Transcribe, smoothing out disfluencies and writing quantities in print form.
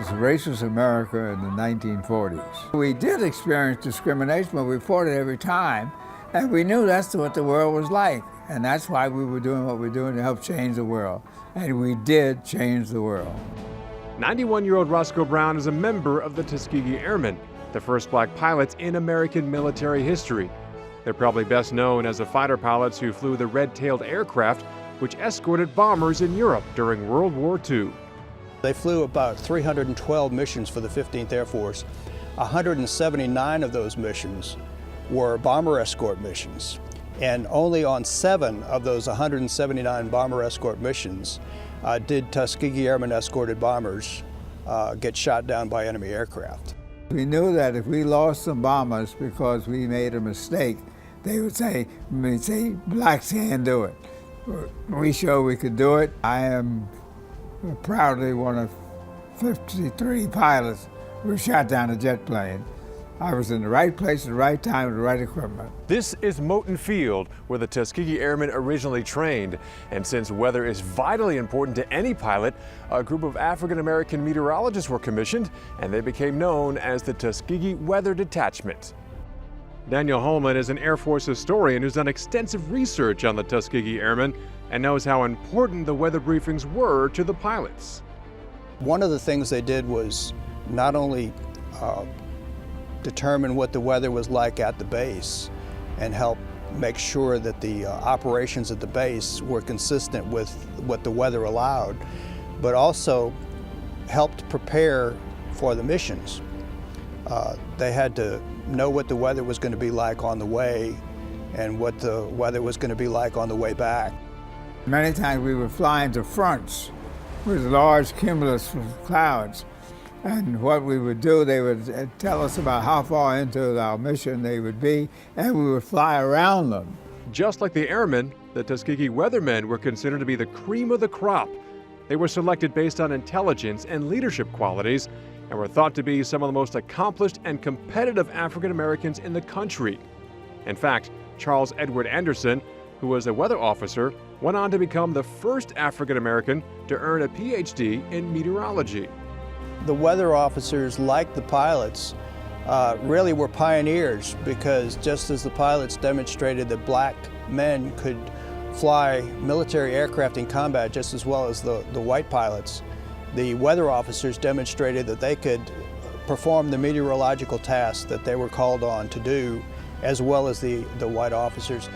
was a racist America in the 1940s. We did experience discrimination, but we fought it every time, and we knew that's what the world was like, and that's why we were doing what we're doing to help change the world, and we did change the world. 91-year-old Roscoe Brown is a member of the Tuskegee Airmen, the first black pilots in American military history. They're probably best known as the fighter pilots who flew the red-tailed aircraft which escorted bombers in Europe during World War II. They flew about 312 missions for the 15th Air Force. 179 of those missions were bomber escort missions. And only on 7 of those 179 bomber escort missions did Tuskegee Airmen escorted bombers get shot down by enemy aircraft. We knew that if we lost some bombers because we made a mistake, they would say, blacks can't do it. We showed we could do it. I am proudly one of 53 pilots who shot down a jet plane. I was in the right place at the right time with the right equipment. This is Moton Field, where the Tuskegee Airmen originally trained. And since weather is vitally important to any pilot, a group of African-American meteorologists were commissioned, and they became known as the Tuskegee Weather Detachment. Daniel Holman is an Air Force historian who's done extensive research on the Tuskegee Airmen and knows how important the weather briefings were to the pilots. One of the things they did was not only determine what the weather was like at the base and help make sure that the operations at the base were consistent with what the weather allowed, but also helped prepare for the missions. They had to know what the weather was going to be like on the way and what the weather was going to be like on the way back. Many times we would fly into fronts with large cumulus clouds. And what we would do, they would tell us about how far into our mission they would be, and we would fly around them. Just like the airmen, the Tuskegee Weathermen were considered to be the cream of the crop. They were selected based on intelligence and leadership qualities and were thought to be some of the most accomplished and competitive African Americans in the country. In fact, Charles Edward Anderson, who was a weather officer, went on to become the first African American to earn a PhD in meteorology. The weather officers, like the pilots, really were pioneers, because just as the pilots demonstrated that black men could fly military aircraft in combat just as well as the white pilots, the weather officers demonstrated that they could perform the meteorological tasks that they were called on to do, as well as the white officers.